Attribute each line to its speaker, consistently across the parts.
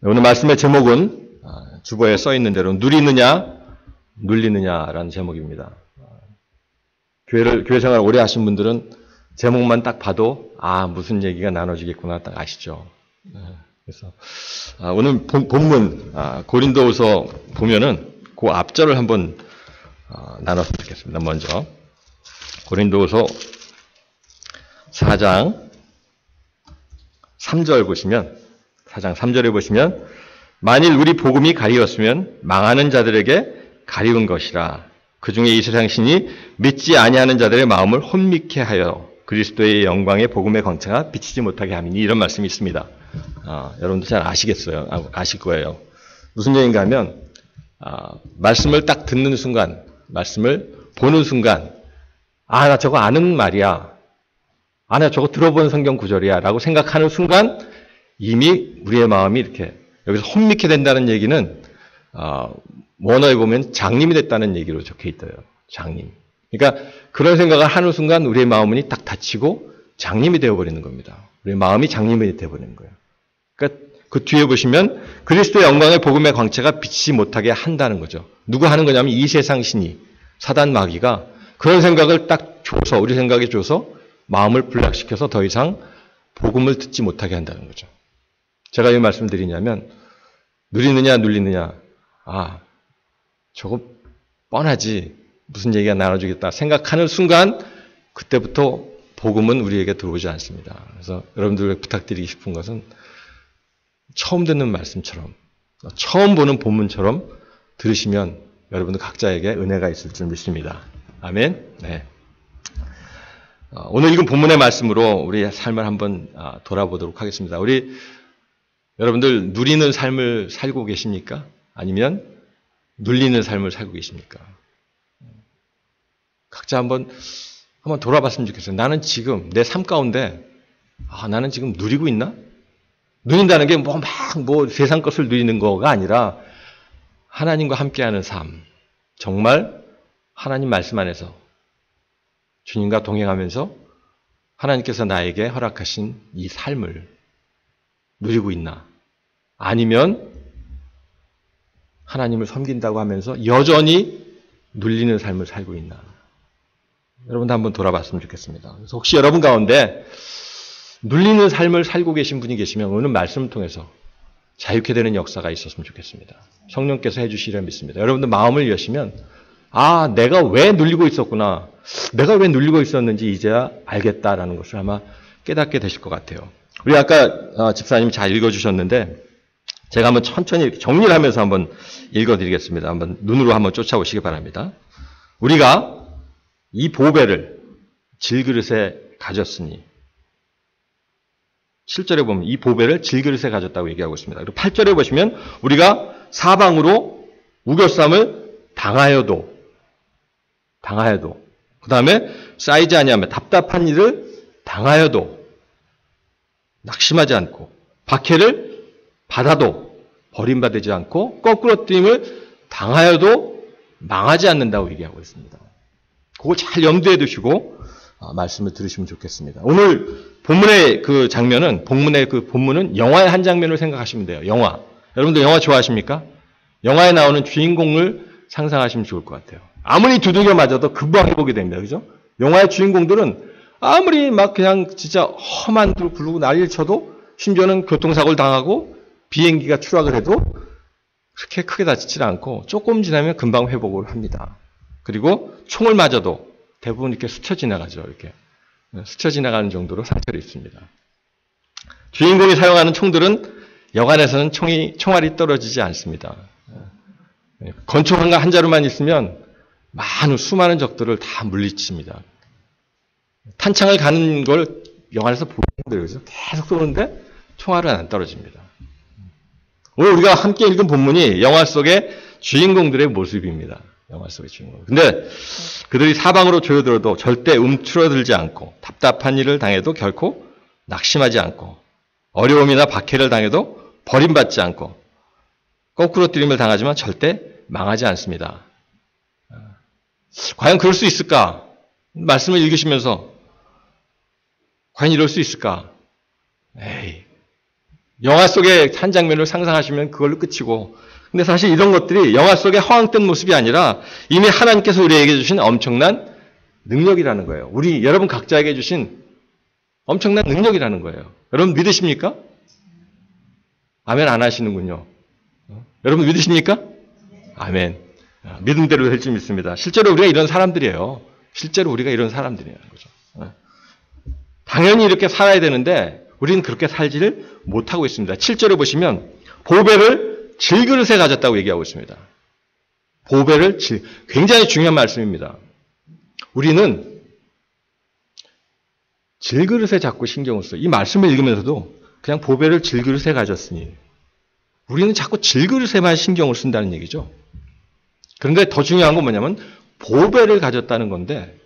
Speaker 1: 오늘 말씀의 제목은 주보에 써 있는 대로 누리느냐, 눌리느냐라는 제목입니다. 교회 생활 오래 하신 분들은 제목만 딱 봐도 무슨 얘기가 나눠지겠구나 딱 아시죠? 그래서 오늘 본문 고린도후서 보면은 그 앞절을 한번 나눴으면 좋겠습니다. 먼저 고린도후서 4장 3절 보시면 4장 3절에 보시면 만일 우리 복음이 가리웠으면 망하는 자들에게 가리운 것이라. 그 중에 이 세상 신이 믿지 아니하는 자들의 마음을 혼미케 하여 그리스도의 영광의 복음의 광채가 비치지 못하게 함이니, 이런 말씀이 있습니다. 여러분도 잘 아시겠어요? 아실 거예요. 무슨 얘기인가 하면 말씀을 딱 듣는 순간, 말씀을 보는 순간 나 저거 아는 말이야. 나 저거 들어본 성경 구절이야 라고 생각하는 순간 이미 우리의 마음이 이렇게 여기서 혼미케 된다는 얘기는 원어에 보면 장님이 됐다는 얘기로 적혀 있어요. 장님. 그러니까 그런 생각을 하는 순간 우리의 마음이 딱 닫히고 장님이 되어버리는 겁니다. 우리의 마음이 장님이 되어버리는 거예요. 그러니까 그 뒤에 보시면 그리스도의 영광의 복음의 광채가 비치지 못하게 한다는 거죠. 누가 하는 거냐면 이 세상 신이, 사단 마귀가 그런 생각을 딱 줘서, 우리 생각에 줘서 마음을 불락시켜서 더 이상 복음을 듣지 못하게 한다는 거죠. 제가 이 말씀 드리냐면 누리느냐 눌리느냐, 저거 뻔하지, 무슨 얘기가 나눠주겠다 생각하는 순간 그때부터 복음은 우리에게 들어오지 않습니다. 그래서 여러분들에게 부탁드리고 싶은 것은 처음 듣는 말씀처럼, 처음 보는 본문처럼 들으시면 여러분들 각자에게 은혜가 있을 줄 믿습니다. 아멘. 네. 오늘 읽은 본문의 말씀으로 우리의 삶을 한번 돌아보도록 하겠습니다. 우리 여러분들 누리는 삶을 살고 계십니까? 아니면 눌리는 삶을 살고 계십니까? 각자 한번 돌아봤으면 좋겠어요. 나는 지금 내 삶 가운데 나는 지금 누리고 있나? 누린다는 게 세상 것을 누리는 거가 아니라 하나님과 함께하는 삶, 정말 하나님 말씀 안에서 주님과 동행하면서 하나님께서 나에게 허락하신 이 삶을 누리고 있나? 아니면 하나님을 섬긴다고 하면서 여전히 눌리는 삶을 살고 있나? 여러분도 한번 돌아봤으면 좋겠습니다. 그래서 혹시 여러분 가운데 눌리는 삶을 살고 계신 분이 계시면 오늘 말씀을 통해서 자유케 되는 역사가 있었으면 좋겠습니다. 성령께서 해주시리라 믿습니다. 여러분들 마음을 여시면 내가 왜 눌리고 있었구나, 내가 왜 눌리고 있었는지 이제야 알겠다라는 것을 아마 깨닫게 되실 것 같아요. 우리 아까 집사님 잘 읽어주셨는데 제가 한번 천천히 이렇게 정리를 하면서 한번 읽어드리겠습니다. 한번 눈으로 한번 쫓아오시기 바랍니다. 우리가 이 보배를 질그릇에 가졌으니, 7절에 보면 이 보배를 질그릇에 가졌다고 얘기하고 있습니다. 그리고 8절에 보시면 우리가 사방으로 우겨쌈을 당하여도 그 다음에 쌓이지 아니하며 답답한 일을 당하여도 낙심하지 않고, 박해를 받아도 버림받지 않고, 거꾸로 뛰임을 당하여도 망하지 않는다고 얘기하고 있습니다. 그걸 잘 염두에 두시고 말씀을 들으시면 좋겠습니다. 오늘 본문의 그 장면은, 본문은 영화의 한 장면을 생각하시면 돼요. 영화. 여러분들 영화 좋아하십니까? 영화에 나오는 주인공을 상상하시면 좋을 것 같아요. 아무리 두들겨 맞아도 금방 회복이 됩니다. 그죠? 영화의 주인공들은 아무리 그냥 진짜 험한 불 부르고 난리를 쳐도, 심지어는 교통사고를 당하고 비행기가 추락을 해도 그렇게 크게 다치지 않고 조금 지나면 금방 회복을 합니다. 그리고 총을 맞아도 대부분 이렇게 스쳐 지나가죠. 이렇게 스쳐 지나가는 정도로 상처를 입습니다. 주인공이 사용하는 총들은 여간에서는 총알이 떨어지지 않습니다. 권총 한 자루만 있으면 수많은 적들을 다 물리칩니다. 탄창을 가는 걸 영화에서 보기 힘들어요. 계속 쏘는데 총알은 안 떨어집니다. 오늘 우리가 함께 읽은 본문이 영화 속의 주인공들의 모습입니다. 영화 속의 주인공. 근데 그들이 사방으로 조여들어도 절대 움츠러들지 않고, 답답한 일을 당해도 결코 낙심하지 않고, 어려움이나 박해를 당해도 버림받지 않고, 거꾸로 뛰림을 당하지만 절대 망하지 않습니다. 과연 그럴 수 있을까? 말씀을 읽으시면서 과연 이럴 수 있을까? 영화 속의 한 장면을 상상하시면 그걸로 끝이고, 근데 사실 이런 것들이 영화 속의 허황된 모습이 아니라 이미 하나님께서 우리에게 주신 엄청난 능력이라는 거예요. 여러분 각자에게 주신 엄청난 능력이라는 거예요. 여러분 믿으십니까? 아멘 안 하시는군요. 여러분 믿으십니까? 아멘. 믿음대로 될 줄 믿습니다. 실제로 우리가 이런 사람들이에요. 실제로 우리가 이런 사람들이라는 거죠. 당연히 이렇게 살아야 되는데 우리는 그렇게 살지를 못하고 있습니다. 7절에 보시면 보배를 질그릇에 가졌다고 얘기하고 있습니다. 굉장히 중요한 말씀입니다. 우리는 질그릇에 자꾸 신경을 써요. 이 말씀을 읽으면서도 그냥 보배를 질그릇에 가졌으니 우리는 자꾸 질그릇에만 신경을 쓴다는 얘기죠. 그런데 더 중요한 건 뭐냐면 보배를 가졌다는 건데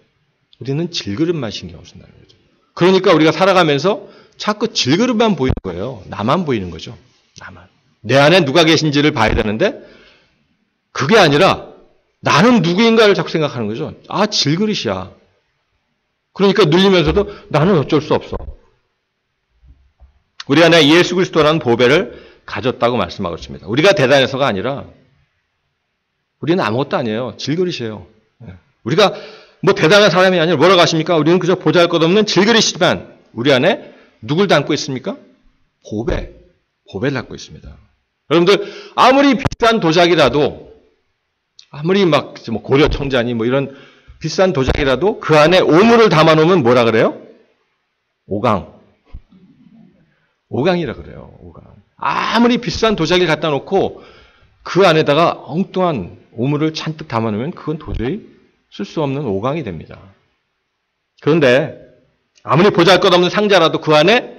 Speaker 1: 우리는 질그릇만 신경을 쓴다는 거죠. 그러니까 우리가 살아가면서 자꾸 질그릇만 보이는 거예요. 나만 보이는 거죠. 나만. 내 안에 누가 계신지를 봐야 되는데 그게 아니라 나는 누구인가를 자꾸 생각하는 거죠. 아, 질그릇이야. 그러니까 눌리면서도 나는 어쩔 수 없어. 우리 안에 예수 그리스도라는 보배를 가졌다고 말씀하고 있습니다. 우리가 대단해서가 아니라 우리는 아무것도 아니에요. 질그릇이에요. 우리가 뭐 대단한 사람이 아니라 뭐라고 하십니까? 우리는 그저 보잘것없는 질그릇이지만 우리 안에 누굴 담고 있습니까? 보배를 담고 있습니다. 여러분들 아무리 비싼 도자기라도 아무리 막 고려 청자니 뭐 이런 비싼 도자기라도 그 안에 오물을 담아놓으면 뭐라 그래요? 오강이라 그래요. 오강. 아무리 비싼 도자기를 갖다 놓고 그 안에다가 엉뚱한 오물을 잔뜩 담아놓으면 그건 도저히 쓸 수 없는 오강이 됩니다. 그런데 아무리 보잘것없는 상자라도 그 안에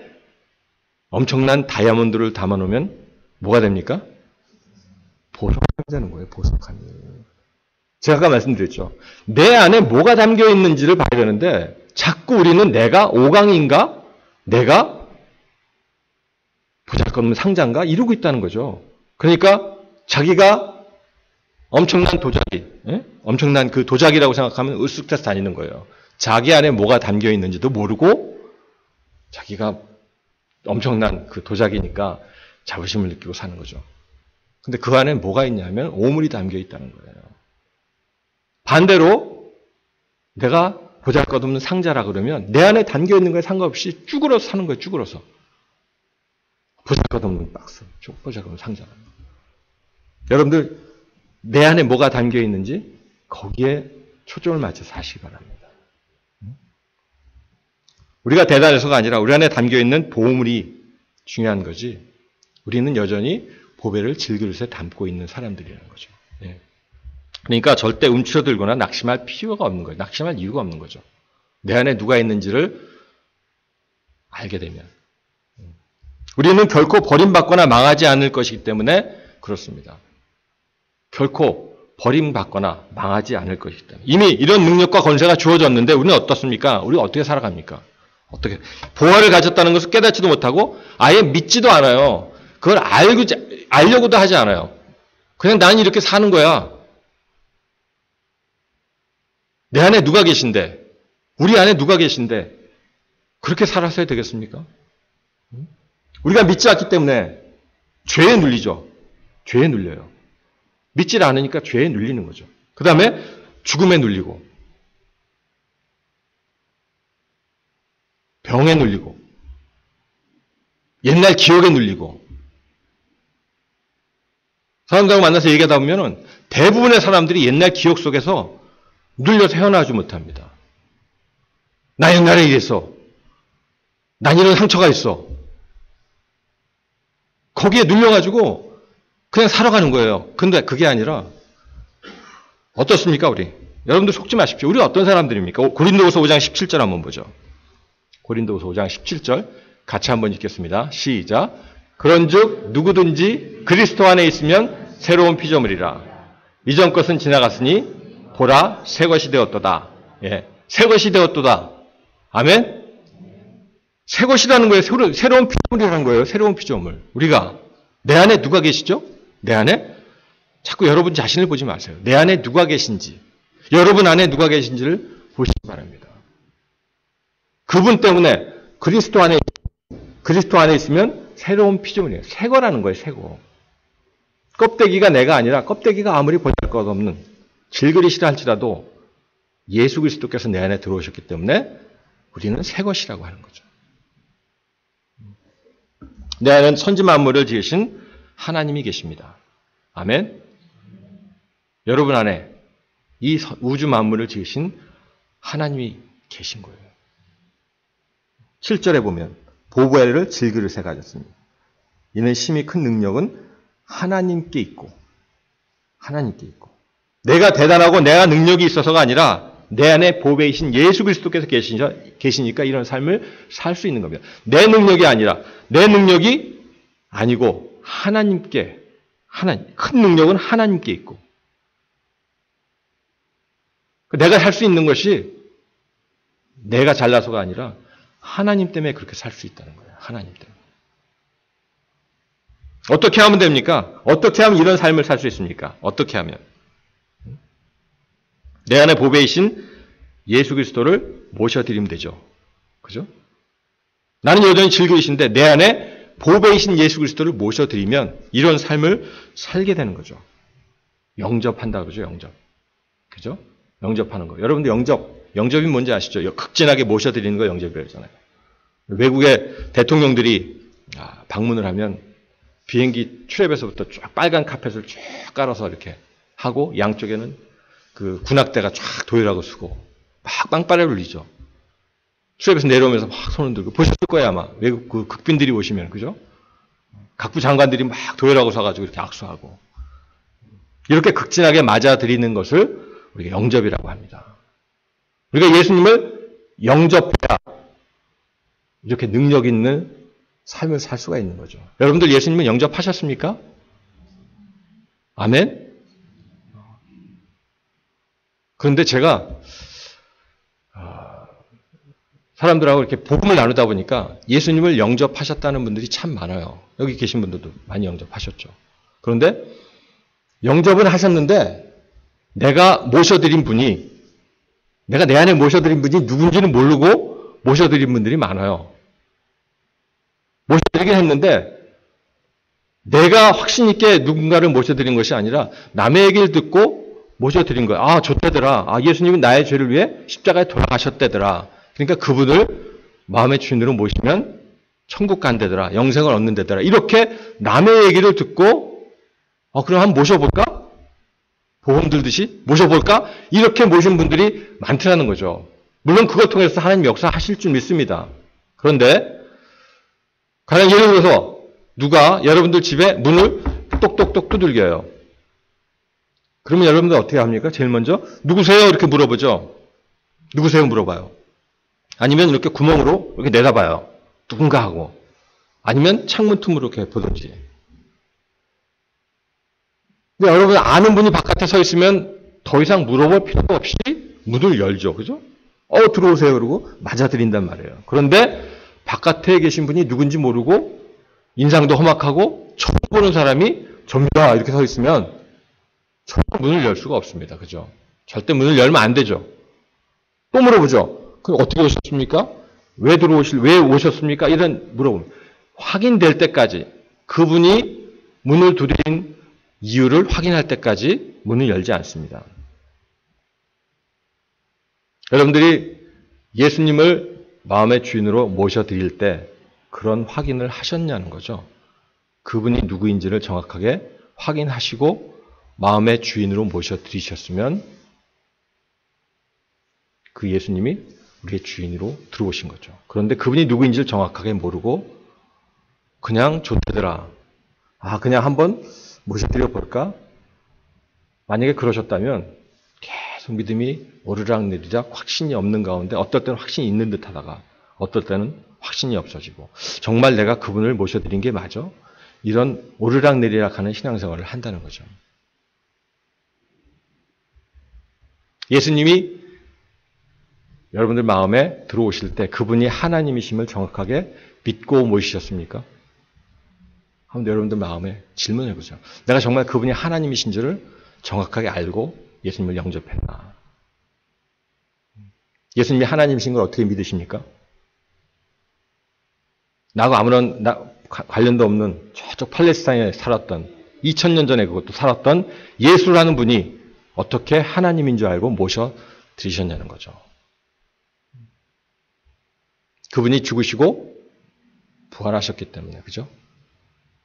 Speaker 1: 엄청난 다이아몬드를 담아놓으면 뭐가 됩니까? 보석함이 되는 거예요. 보석함이. 제가 아까 말씀드렸죠. 내 안에 뭐가 담겨 있는지를 봐야 되는데 자꾸 우리는 내가 오강인가? 내가 보잘것없는 상자인가? 이러고 있다는 거죠. 그러니까 자기가 엄청난 도자기, 엄청난 그 도자기라고 생각하면 으쓱해서 다니는 거예요. 자기 안에 뭐가 담겨 있는지도 모르고 자기가 엄청난 그 도자기니까 자부심을 느끼고 사는 거죠. 근데 그 안에 뭐가 있냐면 오물이 담겨 있다는 거예요. 반대로 내가 보잘것없는 상자라 그러면 내 안에 담겨 있는 거에 상관없이 쭈그러서 사는 거예요. 쭈그러서. 보잘것없는 박스, 보잘것없는 상자. 여러분들 내 안에 뭐가 담겨 있는지 거기에 초점을 맞춰서 사시기 바랍니다. 우리가 대단해서가 아니라 우리 안에 담겨 있는 보물이 중요한 거지. 우리는 여전히 보배를 질그릇에 담고 있는 사람들이라는 거죠. 그러니까 절대 움츠러들거나 낙심할 필요가 없는 거예요. 낙심할 이유가 없는 거죠. 내 안에 누가 있는지를 알게 되면. 우리는 결코 버림받거나 망하지 않을 것이기 때문에 그렇습니다. 결코 버림받거나 망하지 않을 것이기 때문에. 이미 이런 능력과 권세가 주어졌는데 우리는 어떻습니까? 우리가 어떻게 살아갑니까? 어떻게? 보화를 가졌다는 것을 깨닫지도 못하고 아예 믿지도 않아요. 그걸 알려고도 하지 않아요. 그냥 나는 이렇게 사는 거야. 내 안에 누가 계신데, 우리 안에 누가 계신데 그렇게 살았어야 되겠습니까? 우리가 믿지 않기 때문에 죄에 눌리죠. 죄에 눌려요. 믿질 않으니까 죄에 눌리는 거죠. 그 다음에 죽음에 눌리고 병에 눌리고 옛날 기억에 눌리고 사람들하고 만나서 얘기하다 보면 대부분의 사람들이 옛날 기억 속에서 눌려서 헤어나오지 못합니다. 나 옛날에 이랬어. 난 이런 상처가 있어. 거기에 눌려가지고 그냥 살아가는 거예요. 근데 그게 아니라 어떻습니까 우리? 여러분들 속지 마십시오. 우리 어떤 사람들입니까? 고린도후서 5장 17절 한번 보죠. 고린도후서 5장 17절 같이 한번 읽겠습니다. 시작. 그런즉 누구든지 그리스도 안에 있으면 새로운 피조물이라. 이전 것은 지나갔으니 보라 새 것이 되었도다. 새 것이 되었도다. 아멘. 새 것이라는 거예요. 새로운 피조물이라는 거예요. 새로운 피조물. 우리가 내 안에 누가 계시죠? 내 안에 자꾸 여러분 자신을 보지 마세요. 내 안에 누가 계신지, 여러분 안에 누가 계신지를 보시기 바랍니다. 그분 때문에 그리스도 안에 있으면 새로운 피조물이에요. 새 거라는 거예요, 새 거. 껍데기가 내가 아니라 껍데기가 아무리 보잘것없는 질그릇이라 할지라도 예수 그리스도께서 내 안에 들어오셨기 때문에 우리는 새 것이라고 하는 거죠. 내 안에는 천지 만물을 지으신 하나님이 계십니다. 아멘. 여러분 안에 이 우주 만물을 지으신 하나님이 계신 거예요. 7절에 보면 보배를 질그릇에 가졌습니다. 이는 심히 큰 능력은 하나님께 있고 내가 대단하고 내가 능력이 있어서가 아니라 내 안에 보배이신 예수 그리스도께서 계시니까 이런 삶을 살 수 있는 겁니다. 내 능력이 아니라 내 능력이 아니고 큰 능력은 하나님께 있고 내가 살 수 있는 것이 내가 잘나서가 아니라 하나님 때문에 그렇게 살 수 있다는 거예요. 하나님 때문에. 어떻게 하면 됩니까? 어떻게 하면 이런 삶을 살 수 있습니까? 어떻게 하면? 내 안에 보배이신 예수 그리스도를 모셔드리면 되죠. 그죠? 나는 여전히 질그릇인데 내 안에 보배이신 예수 그리스도를 모셔드리면 이런 삶을 살게 되는 거죠. 영접한다 그러죠. 영접. 그죠? 영접하는 거. 여러분들 영접이 뭔지 아시죠? 극진하게 모셔드리는 거 영접이라고 하잖아요. 외국의 대통령들이 방문을 하면 비행기 트랩에서부터 쫙 빨간 카펫을 쭉 깔아서 이렇게 하고 양쪽에는 그 군악대가 쫙 도열하고 서고 막 빵빠레를 울리죠. 트랩에서 내려오면서 막 손을 들고 보셨을 거예요 아마. 외국 그 극빈들이 오시면 그죠? 각부 장관들이 막 도열하고 서가지고 이렇게 악수하고 이렇게 극진하게 맞아들이는 것을 우리가 영접이라고 합니다. 우리가 예수님을 영접해야 이렇게 능력 있는 삶을 살 수가 있는 거죠. 여러분들 예수님은 영접하셨습니까? 아멘? 그런데 제가 사람들하고 이렇게 복음을 나누다 보니까 예수님을 영접하셨다는 분들이 참 많아요. 여기 계신 분들도 많이 영접하셨죠. 그런데 영접은 하셨는데 내가 내 안에 모셔드린 분이 누군지는 모르고 모셔드린 분들이 많아요. 모셔드리긴 했는데 내가 확신 있게 누군가를 모셔드린 것이 아니라 남의 얘기를 듣고 모셔드린 거예요. 좋대더라. 예수님이 나의 죄를 위해 십자가에 돌아가셨대더라. 그러니까 그분을 마음의 주인으로 모시면 천국 간대더라. 영생을 얻는대더라. 이렇게 남의 얘기를 듣고 그럼 한번 모셔볼까? 보험 들듯이 모셔볼까? 이렇게 모신 분들이 많더라는 거죠. 물론 그것 통해서 하나님 역사하실 줄 믿습니다. 그런데 가령 예를 들어서 누가 여러분들 집에 문을 똑똑똑 두들겨요. 그러면 여러분들 어떻게 합니까? 제일 먼저 누구세요? 이렇게 물어보죠. 누구세요? 물어봐요. 아니면 이렇게 구멍으로 이렇게 내다봐요. 누군가 하고. 아니면 창문 틈으로 이렇게 보든지. 근데 여러분 아는 분이 바깥에 서 있으면 더 이상 물어볼 필요도 없이 문을 열죠. 그죠? 들어오세요. 그러고 맞아들인단 말이에요. 그런데 바깥에 계신 분이 누군지 모르고 인상도 험악하고 처음 보는 사람이 접니다. 이렇게 서 있으면 절대 문을 열 수가 없습니다. 그죠? 절대 문을 열면 안 되죠. 또 물어보죠. 그럼 어떻게 오셨습니까? 왜 오셨습니까? 이런 물어보면 확인될 때까지 그분이 문을 두드린 이유를 확인할 때까지 문을 열지 않습니다. 여러분들이 예수님을 마음의 주인으로 모셔드릴 때 그런 확인을 하셨냐는 거죠. 그분이 누구인지를 정확하게 확인하시고 마음의 주인으로 모셔드리셨으면 그 예수님이 우리의 주인으로 들어오신 거죠. 그런데 그분이 누구인지를 정확하게 모르고 그냥 좋대더라. 그냥 한번 모셔드려 볼까? 만약에 그러셨다면 계속 믿음이 오르락내리락 확신이 없는 가운데 어떨 때는 확신이 있는 듯 하다가 어떨 때는 확신이 없어지고 정말 내가 그분을 모셔드린 게 맞아? 이런 오르락내리락 하는 신앙생활을 한다는 거죠. 예수님이 여러분들 마음에 들어오실 때 그분이 하나님이심을 정확하게 믿고 모시셨습니까? 한번 여러분들 마음에 질문해 보세요. 내가 정말 그분이 하나님이신 줄을 정확하게 알고 예수님을 영접했나? 예수님이 하나님이신 걸 어떻게 믿으십니까? 나하고 관련도 없는 저쪽 팔레스타인에 살았던 2000년 전에 그것도 살았던 예수라는 분이 어떻게 하나님인 줄 알고 모셔 드리셨냐는 거죠. 그분이 죽으시고 부활하셨기 때문에, 그죠?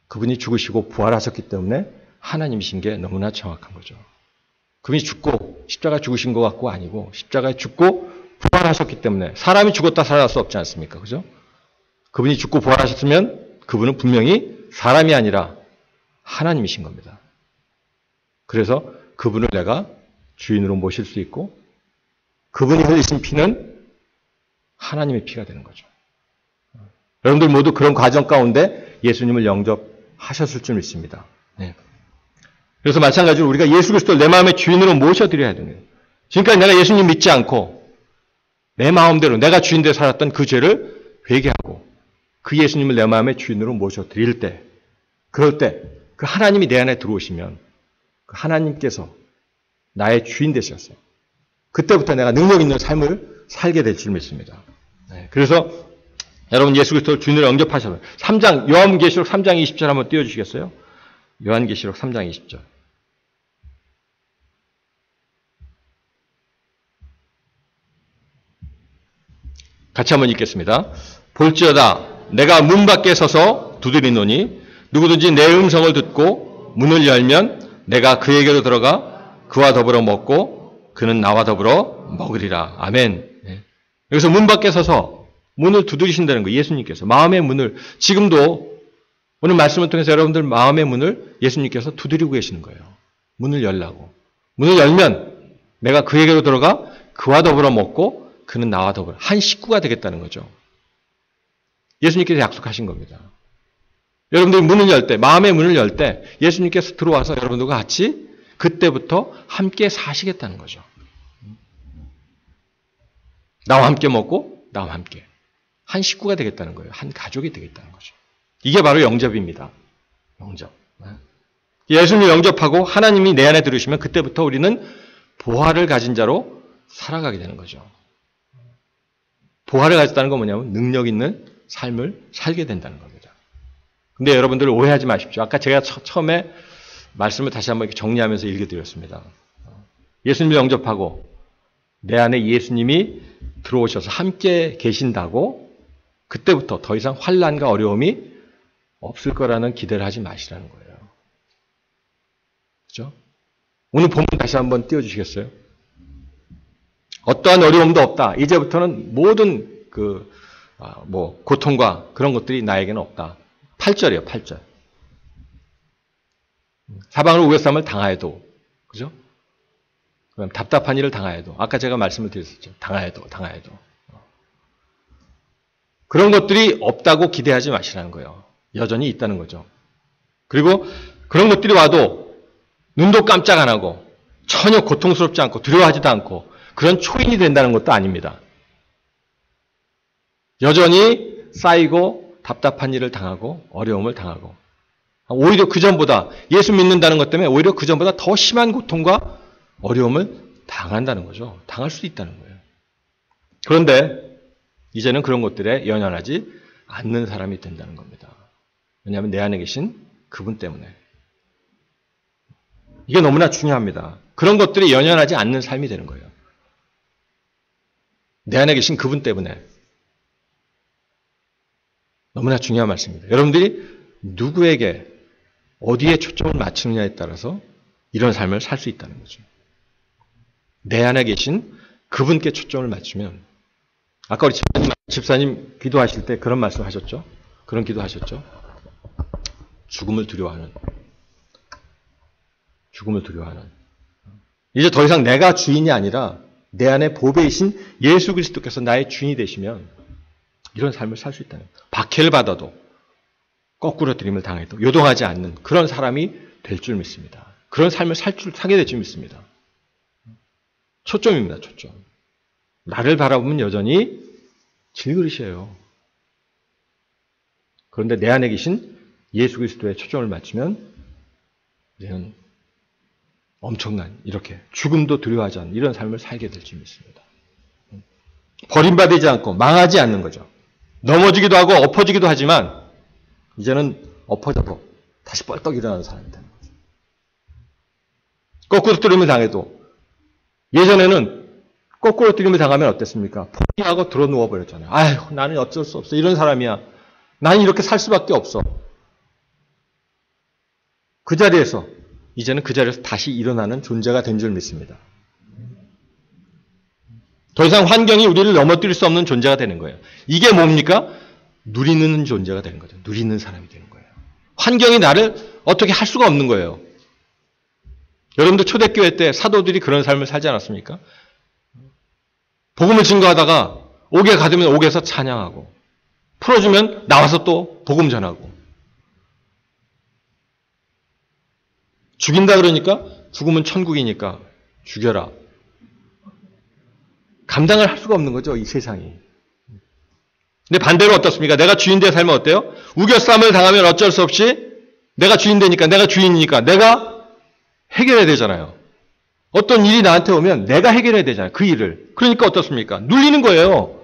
Speaker 1: 그분이 죽으시고 부활하셨기 때문에 하나님이신 게 너무나 정확한 거죠. 그분이 죽고 십자가 죽으신 것 같고 아니고 십자가에 죽고 부활하셨기 때문에 사람이 죽었다 살아날 수 없지 않습니까? 그죠? 그분이 죽고 부활하셨으면 그분은 분명히 사람이 아니라 하나님이신 겁니다. 그래서 그분을 내가 주인으로 모실 수 있고 그분이 흘리신 피는 하나님의 피가 되는 거죠. 여러분들 모두 그런 과정 가운데 예수님을 영접하셨을 줄 믿습니다. 네. 그래서 마찬가지로 우리가 예수 그리스도를 내 마음의 주인으로 모셔드려야 되는 거예요. 지금까지 내가 예수님 믿지 않고 내 마음대로 내가 주인대로 살았던 그 죄를 회개하고 그 예수님을 내 마음의 주인으로 모셔드릴 때, 그럴 때 그 하나님이 내 안에 들어오시면 그 하나님께서 나의 주인 되셨어요. 그때부터 내가 능력 있는 삶을 살게 될 줄 믿습니다. 네. 그래서 여러분 예수 그리스도를 주인으로 영접하셔서 3장 요한계시록 3장 20절 한번 띄워주시겠어요? 요한계시록 3장 20절. 같이 한번 읽겠습니다. 볼지어다 내가 문 밖에 서서 두드리노니 누구든지 내 음성을 듣고 문을 열면 내가 그에게로 들어가 그와 더불어 먹고 그는 나와 더불어 먹으리라. 아멘. 네. 여기서 문 밖에 서서 문을 두드리신다는 거예요. 예수님께서 마음의 문을 지금도 오늘 말씀을 통해서 여러분들 마음의 문을 예수님께서 두드리고 계시는 거예요. 문을 열라고. 문을 열면 내가 그에게로 들어가 그와 더불어 먹고 그는 나와 더불어 한 식구가 되겠다는 거죠. 예수님께서 약속하신 겁니다. 여러분들이 문을 열 때, 마음의 문을 열 때 예수님께서 들어와서 여러분들과 같이 그때부터 함께 사시겠다는 거죠. 나와 함께 먹고 나와 함께 한 식구가 되겠다는 거예요. 한 가족이 되겠다는 거죠. 이게 바로 영접입니다. 영접. 예수님을 영접하고 하나님이 내 안에 들으시면 그때부터 우리는 보화를 가진 자로 살아가게 되는 거죠. 보화를 가졌다는 건 뭐냐면 능력 있는 삶을 살게 된다는 겁니다. 근데 여러분들 오해하지 마십시오. 아까 제가 처음에 말씀을 다시 한번 이렇게 정리하면서 읽어드렸습니다. 예수님을 영접하고 내 안에 예수님이 들어오셔서 함께 계신다고 그때부터 더 이상 환난과 어려움이 없을 거라는 기대를 하지 마시라는 거예요. 그렇죠? 오늘 본문 다시 한번 띄워주시겠어요? 어떠한 어려움도 없다. 이제부터는 모든 고통과 그런 것들이 나에게는 없다. 8절이에요, 8절. 사방으로 우겨쌈을 당하여도, 그죠? 그럼 답답한 일을 당하여도, 아까 제가 말씀을 드렸었죠. 당하여도. 그런 것들이 없다고 기대하지 마시라는 거예요. 여전히 있다는 거죠. 그리고 그런 것들이 와도 눈도 깜짝 안 하고 전혀 고통스럽지 않고 두려워하지도 않고 그런 초인이 된다는 것도 아닙니다. 여전히 쌓이고 답답한 일을 당하고 어려움을 당하고 오히려 그전보다 예수 믿는다는 것 때문에 오히려 그전보다 더 심한 고통과 어려움을 당한다는 거죠. 당할 수도 있다는 거예요. 그런데 이제는 그런 것들에 연연하지 않는 사람이 된다는 겁니다. 왜냐하면 내 안에 계신 그분 때문에. 이게 너무나 중요합니다. 그런 것들이 연연하지 않는 삶이 되는 거예요. 내 안에 계신 그분 때문에. 너무나 중요한 말씀입니다. 여러분들이 누구에게 어디에 초점을 맞추느냐에 따라서 이런 삶을 살 수 있다는 거죠. 내 안에 계신 그분께 초점을 맞추면 아까 우리 집사님 기도하실 때 그런 말씀 하셨죠? 그런 기도 하셨죠? 죽음을 두려워하는. 이제 더 이상 내가 주인이 아니라 내 안에 보배이신 예수 그리스도께서 나의 주인이 되시면 이런 삶을 살 수 있다는 거예요. 박해를 받아도 거꾸로 들임을 당해도 요동하지 않는 그런 사람이 될 줄 믿습니다. 그런 삶을 살게 될 줄 믿습니다. 초점입니다. 초점. 나를 바라보면 여전히 질그릇이에요. 그런데 내 안에 계신 예수 그리스도의 초점을 맞추면 우리는 엄청난 이렇게 죽음도 두려워하지 않는 이런 삶을 살게 될 줄 믿습니다. 버림받지 않고 망하지 않는 거죠. 넘어지기도 하고 엎어지기도 하지만 이제는 엎어져도 다시 뻘떡 일어나는 사람이 되는 거죠. 거꾸로 뜨림을 당해도 예전에는 거꾸로 뜨림을 당하면 어땠습니까? 포기하고 들어 누워버렸잖아요. 아휴, 나는 어쩔 수 없어. 이런 사람이야. 나는 이렇게 살 수밖에 없어. 그 자리에서 이제는 그 자리에서 다시 일어나는 존재가 된 줄 믿습니다. 더 이상 환경이 우리를 넘어뜨릴 수 없는 존재가 되는 거예요. 이게 뭡니까? 누리는 존재가 되는 거죠. 누리는 사람이 되는 거예요. 환경이 나를 어떻게 할 수가 없는 거예요. 여러분도 초대교회 때 사도들이 그런 삶을 살지 않았습니까? 복음을 증거하다가 옥에 가두면 옥에서 찬양하고 풀어주면 나와서 또 복음 전하고 죽인다 그러니까 죽으면 천국이니까 죽여라. 감당을 할 수가 없는 거죠, 이 세상이. 근데 반대로 어떻습니까? 내가 주인되어 살면 어때요? 우겨쌈을 당하면 어쩔 수 없이 내가 주인되니까, 내가 주인이니까 내가 해결해야 되잖아요. 어떤 일이 나한테 오면 내가 해결해야 되잖아요, 그 일을. 그러니까 어떻습니까? 눌리는 거예요.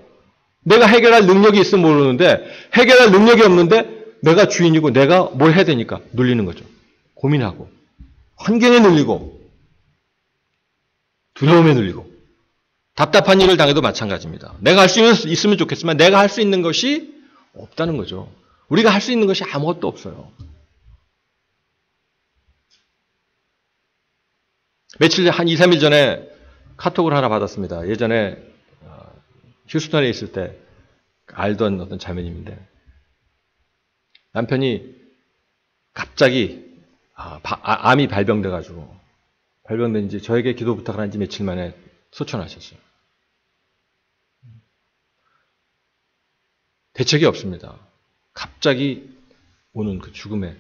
Speaker 1: 내가 해결할 능력이 있으면 모르는데 해결할 능력이 없는데 내가 주인이고 내가 뭘 해야 되니까 눌리는 거죠. 고민하고 환경에 눌리고 두려움에 눌리고 답답한 일을 당해도 마찬가지입니다. 내가 할 수 있으면 좋겠지만 내가 할 수 있는 것이 없다는 거죠. 우리가 할 수 있는 것이 아무것도 없어요. 며칠 한 2, 3일 전에 카톡을 하나 받았습니다. 예전에 휴스턴에 있을 때 알던 어떤 자매님인데 남편이 갑자기 암이 발병돼가지고 발병된 지 저에게 기도 부탁을 한 지 며칠 만에 소천하셨어요. 대책이 없습니다. 갑자기 오는 그 죽음에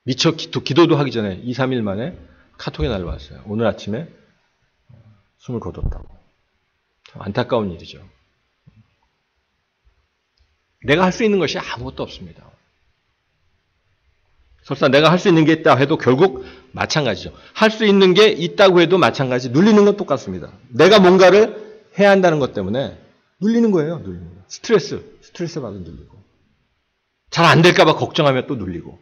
Speaker 1: 미처 기도도 하기 전에 2, 3일 만에 카톡이 날라왔어요. 오늘 아침에 숨을 거뒀다고. 참 안타까운 일이죠. 내가 할 수 있는 것이 아무것도 없습니다. 설사 내가 할 수 있는 게 있다 해도 결국 마찬가지죠. 할 수 있는 게 있다고 해도 마찬가지. 눌리는 건 똑같습니다. 내가 뭔가를 해야 한다는 것 때문에 눌리는 거예요. 눌리는 거. 스트레스 받아 눌리고. 잘 안 될까 봐 걱정하면 또 눌리고.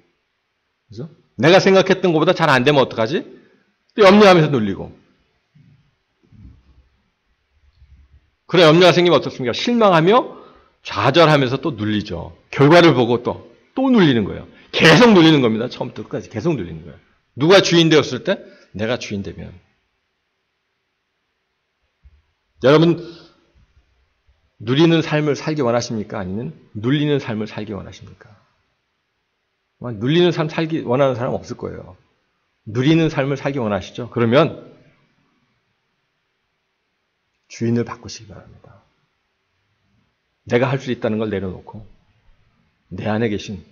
Speaker 1: 그죠? 내가 생각했던 것보다 잘 안 되면 어떡하지? 또 염려하면서 눌리고. 그래, 염려가 생기면 어떻습니까? 실망하며 좌절하면서 또 눌리죠. 결과를 보고 또 눌리는 거예요. 계속 눌리는 겁니다. 처음부터 끝까지 계속 눌리는 거예요. 누가 주인 되었을 때? 내가 주인 되면. 여러분, 누리는 삶을 살기 원하십니까? 아니면 눌리는 삶을 살기 원하십니까? 눌리는 삶 살기 원하는 사람 없을 거예요. 누리는 삶을 살기 원하시죠? 그러면 주인을 바꾸시기 바랍니다. 내가 할 수 있다는 걸 내려놓고 내 안에 계신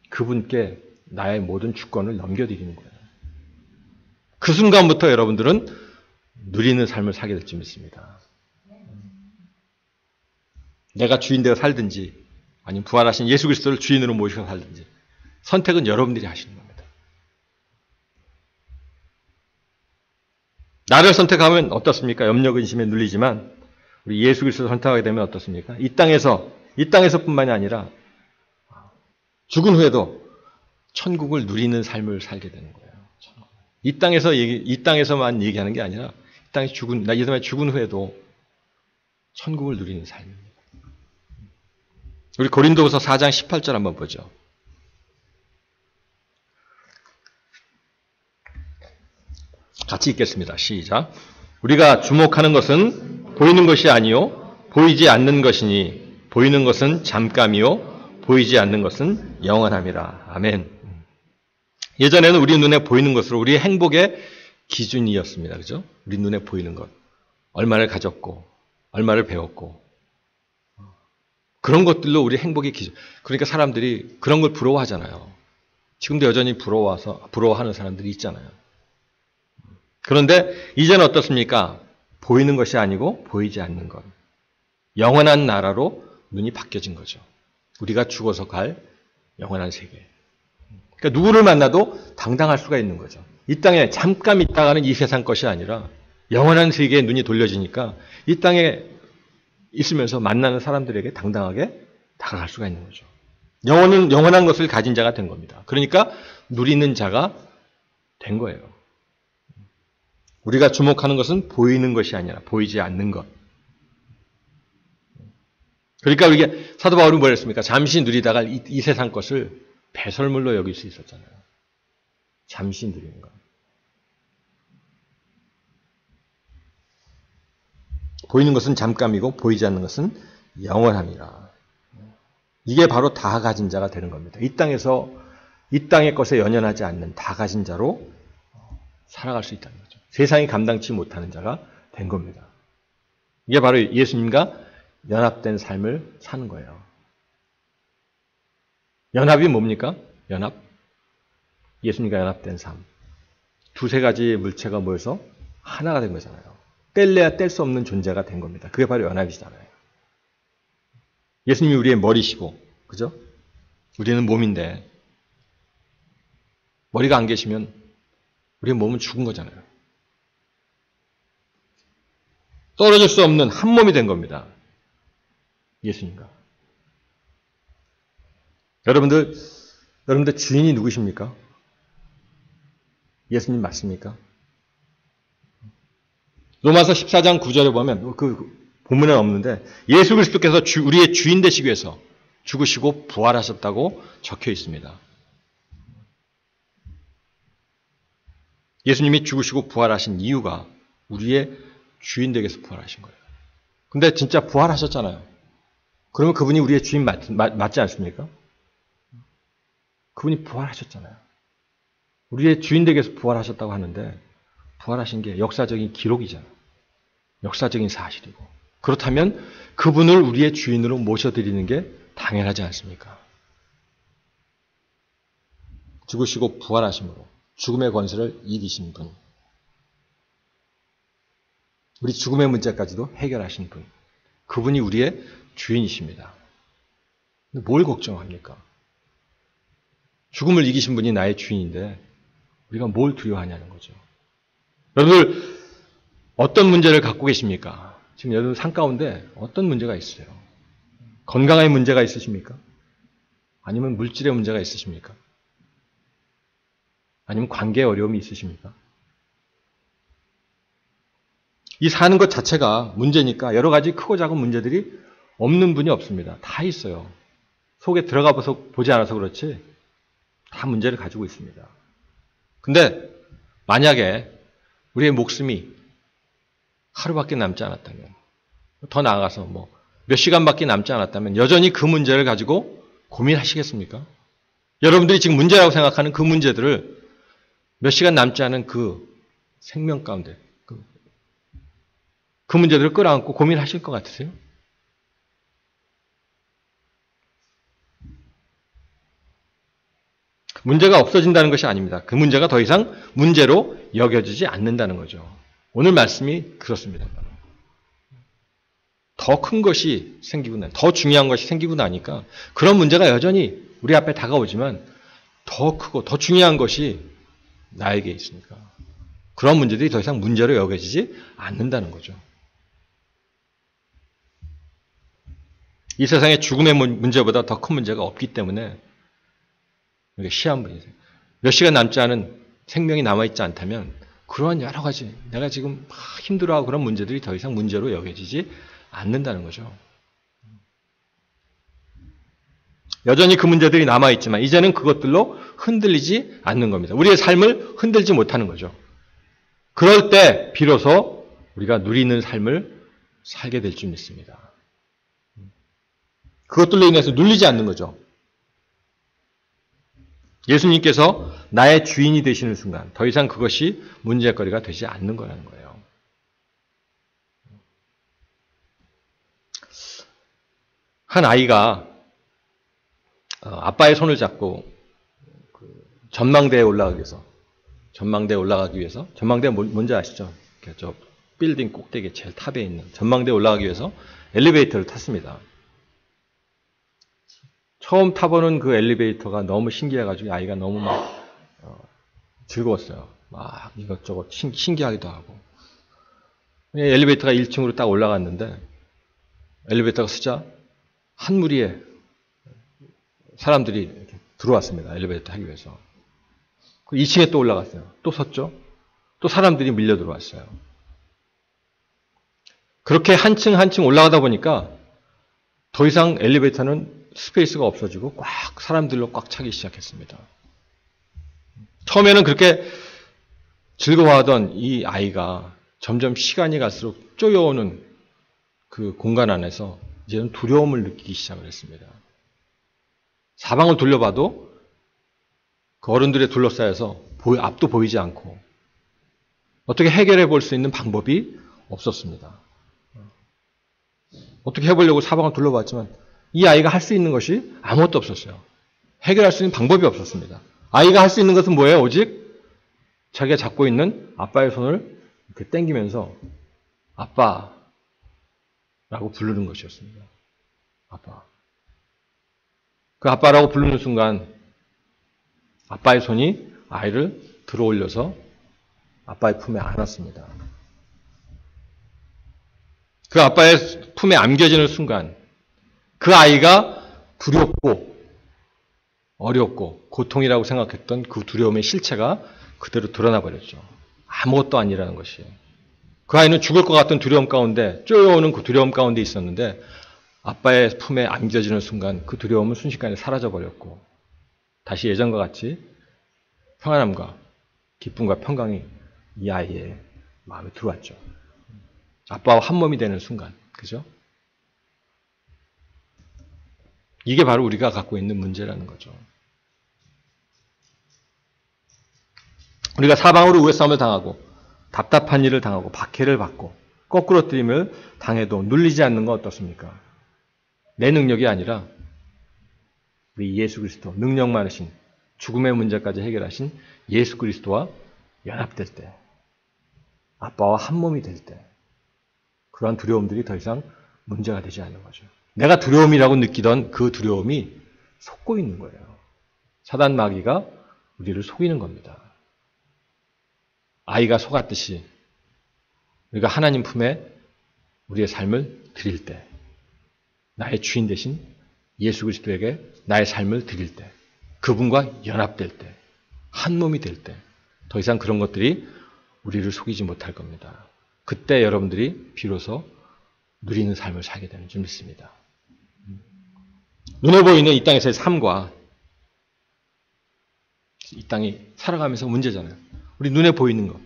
Speaker 1: 그분께 나의 모든 주권을 넘겨드리는 거예요. 그 순간부터 여러분들은 누리는 삶을 살게 될지 믿습니다. 내가 주인되어 살든지 아니면 부활하신 예수 그리스도를 주인으로 모시고 살든지 선택은 여러분들이 하시는 겁니다. 나를 선택하면 어떻습니까? 염려 근심에 눌리지만 우리 예수 그리스도를 선택하게 되면 어떻습니까? 이 땅에서뿐만이 아니라 죽은 후에도 천국을 누리는 삶을 살게 되는 거예요. 이 땅에서만 얘기하는 게 아니라 이 땅에 죽은 후에도 천국을 누리는 삶입니다. 우리 고린도후서 4장 18절 한번 보죠. 같이 읽겠습니다. 시작. 우리가 주목하는 것은 보이는 것이 아니요 보이지 않는 것이니 보이는 것은 잠깐이요 보이지 않는 것은 영원함이라. 아멘. 예전에는 우리 눈에 보이는 것으로 우리의 행복의 기준이었습니다. 그죠? 우리 눈에 보이는 것. 얼마를 가졌고 얼마를 배웠고 그런 것들로 우리 행복의 기준. 그러니까 사람들이 그런 걸 부러워하잖아요. 지금도 여전히 부러워하는 사람들이 있잖아요. 그런데 이제는 어떻습니까? 보이는 것이 아니고 보이지 않는 것. 영원한 나라로 눈이 바뀌어진 거죠. 우리가 죽어서 갈 영원한 세계. 그러니까 누구를 만나도 당당할 수가 있는 거죠. 이 땅에 잠깐 있다가는 이 세상 것이 아니라 영원한 세계에 눈이 돌려지니까 이 땅에 있으면서 만나는 사람들에게 당당하게 다가갈 수가 있는 거죠. 영원한 것을 가진 자가 된 겁니다. 그러니까 누리는 자가 된 거예요. 우리가 주목하는 것은 보이는 것이 아니라 보이지 않는 것. 그러니까 이게 사도 바울은 뭐라 했습니까? 잠시 누리다가 이 세상 것을 배설물로 여길 수 있었잖아요. 잠시 누리는 것. 보이는 것은 잠깐이고 보이지 않는 것은 영원함이라. 이게 바로 다 가진 자가 되는 겁니다. 이 땅의 것에 연연하지 않는 다 가진 자로 살아갈 수 있다는 거죠. 세상이 감당치 못하는 자가 된 겁니다. 이게 바로 예수님과 연합된 삶을 사는 거예요. 연합이 뭡니까? 연합. 예수님과 연합된 삶. 두세 가지 물체가 모여서 하나가 된 거잖아요. 뗄래야 뗄 수 없는 존재가 된 겁니다. 그게 바로 연합이잖아요. 예수님이 우리의 머리시고, 그죠? 우리는 몸인데, 머리가 안 계시면 우리의 몸은 죽은 거잖아요. 떨어질 수 없는 한 몸이 된 겁니다. 예수님과. 여러분들 주인이 누구십니까? 예수님 맞습니까? 로마서 14장 9절에 보면 그 본문은 없는데 예수 그리스도께서 우리의 주인 되시기 위해서 죽으시고 부활하셨다고 적혀 있습니다. 예수님이 죽으시고 부활하신 이유가 우리의 주인 되기 위해서 부활하신 거예요. 근데 진짜 부활하셨잖아요. 그러면 그분이 우리의 주인 맞지 않습니까? 그분이 부활하셨잖아요. 우리의 주인 되기 위해서 부활하셨다고 하는데 부활하신 게 역사적인 기록이잖아요. 역사적인 사실이고. 그렇다면 그분을 우리의 주인으로 모셔드리는 게 당연하지 않습니까? 죽으시고 부활하심으로 죽음의 권세를 이기신 분. 우리 죽음의 문제까지도 해결하신 분. 그분이 우리의 주인이십니다. 근데 뭘 걱정합니까? 죽음을 이기신 분이 나의 주인인데 우리가 뭘 두려워하냐는 거죠. 여러분들 어떤 문제를 갖고 계십니까? 지금 여러분 삶 가운데 어떤 문제가 있으세요? 건강의 문제가 있으십니까? 아니면 물질의 문제가 있으십니까? 아니면 관계에 어려움이 있으십니까? 이 사는 것 자체가 문제니까 여러 가지 크고 작은 문제들이 없는 분이 없습니다. 다 있어요. 속에 들어가 보지 않아서 그렇지 다 문제를 가지고 있습니다. 근데 만약에 우리의 목숨이 하루밖에 남지 않았다면, 더 나아가서 몇 시간밖에 남지 않았다면 여전히 그 문제를 가지고 고민하시겠습니까? 여러분들이 지금 문제라고 생각하는 그 문제들을 몇 시간 남지 않은 그 생명 가운데 그 문제들을 끌어안고 고민하실 것 같으세요? 문제가 없어진다는 것이 아닙니다. 그 문제가 더 이상 문제로 여겨지지 않는다는 거죠. 오늘 말씀이 그렇습니다. 더 큰 것이 생기고 더 중요한 것이 생기고 나니까 그런 문제가 여전히 우리 앞에 다가오지만 더 크고 더 중요한 것이 나에게 있으니까 그런 문제들이 더 이상 문제로 여겨지지 않는다는 거죠. 이 세상에 죽음의 문제보다 더 큰 문제가 없기 때문에 이게 시한 분이세요. 몇 시간 남지 않은 생명이 남아있지 않다면 그러한 여러 가지 내가 지금 막 힘들어하고 그런 문제들이 더 이상 문제로 여겨지지 않는다는 거죠. 여전히 그 문제들이 남아있지만 이제는 그것들로 흔들리지 않는 겁니다. 우리의 삶을 흔들지 못하는 거죠. 그럴 때 비로소 우리가 누리는 삶을 살게 될 줄 믿습니다. 그것들로 인해서 눌리지 않는 거죠. 예수님께서 나의 주인이 되시는 순간 더 이상 그것이 문제거리가 되지 않는 거라는 거예요. 한 아이가 아빠의 손을 잡고 전망대에 올라가기 위해서 전망대 뭔지 아시죠? 저 빌딩 꼭대기 제일 탑에 있는 전망대에 올라가기 위해서 엘리베이터를 탔습니다. 처음 타보는 그 엘리베이터가 너무 신기해가지고 아이가 너무 즐거웠어요. 막 이것저것 신기하기도 하고. 엘리베이터가 1층으로 딱 올라갔는데 엘리베이터가 쓰자 한 무리의 사람들이 이렇게 들어왔습니다. 엘리베이터 타기 위해서. 2층에 또 올라갔어요. 또 섰죠. 또 사람들이 밀려 들어왔어요. 그렇게 한층 한층 올라가다 보니까 더 이상 엘리베이터는 스페이스가 없어지고 꽉 사람들로 꽉 차기 시작했습니다. 처음에는 그렇게 즐거워하던 이 아이가 점점 시간이 갈수록 쪼여오는 그 공간 안에서 이제는 두려움을 느끼기 시작을 했습니다. 사방을 돌려봐도 그 어른들에 둘러싸여서 앞도 보이지 않고 어떻게 해결해 볼 수 있는 방법이 없었습니다. 어떻게 해보려고 사방을 둘러봤지만 이 아이가 할 수 있는 것이 아무것도 없었어요. 해결할 수 있는 방법이 없었습니다. 아이가 할 수 있는 것은 뭐예요? 오직 자기가 잡고 있는 아빠의 손을 이렇게 당기면서 아빠라고 부르는 것이었습니다. 아빠. 그 아빠라고 부르는 순간 아빠의 손이 아이를 들어올려서 아빠의 품에 안았습니다. 그 아빠의 품에 안겨지는 순간 그 아이가 두렵고 어렵고 고통이라고 생각했던 그 두려움의 실체가 그대로 드러나 버렸죠. 아무것도 아니라는 것이. 그 아이는 죽을 것 같은 두려움 가운데 쪼여오는 그 두려움 가운데 있었는데 아빠의 품에 안겨지는 순간 그 두려움은 순식간에 사라져 버렸고 다시 예전과 같이 평안함과 기쁨과 평강이 이 아이의 마음에 들어왔죠. 아빠와 한 몸이 되는 순간, 그죠? 이게 바로 우리가 갖고 있는 문제라는 거죠. 우리가 사방으로 우애싸움을 당하고 답답한 일을 당하고 박해를 받고 거꾸러뜨림을 당해도 눌리지 않는 건 어떻습니까? 내 능력이 아니라 우리 예수 그리스도, 능력 많으신 죽음의 문제까지 해결하신 예수 그리스도와 연합될 때, 아빠와 한 몸이 될 때, 그러한 두려움들이 더 이상 문제가 되지 않는 거죠. 내가 두려움이라고 느끼던 그 두려움이 속고 있는 거예요. 사단 마귀가 우리를 속이는 겁니다. 아이가 속았듯이 우리가 하나님 품에 우리의 삶을 드릴 때, 나의 주인 대신 예수 그리스도에게 나의 삶을 드릴 때, 그분과 연합될 때, 한 몸이 될 때, 더 이상 그런 것들이 우리를 속이지 못할 겁니다. 그때 여러분들이 비로소 누리는 삶을 살게 되는 줄 믿습니다. 눈에 보이는 이 땅에서의 삶과 이 땅이 살아가면서 문제잖아요. 우리 눈에 보이는 것,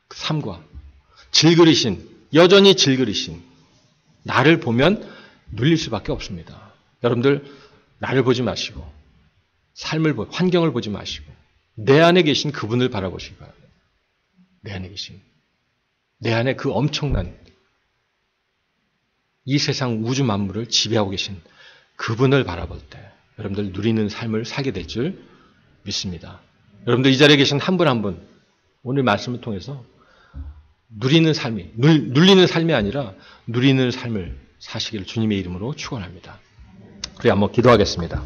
Speaker 1: 그 삶과 질그리신, 여전히 질그리신 나를 보면 눌릴 수밖에 없습니다. 여러분들 나를 보지 마시고 환경을 보지 마시고 내 안에 계신 그분을 바라보시기 바랍니다. 내 안에 계신, 내 안에 그 엄청난 이 세상 우주 만물을 지배하고 계신 그분을 바라볼 때 여러분들 누리는 삶을 살게 될 줄 믿습니다. 여러분들 이 자리에 계신 한 분 한 분 오늘 말씀을 통해서 누리는 삶이, 눌리는 삶이 아니라 누리는 삶을 사시기를 주님의 이름으로 축원합니다. 우리 한번 기도하겠습니다.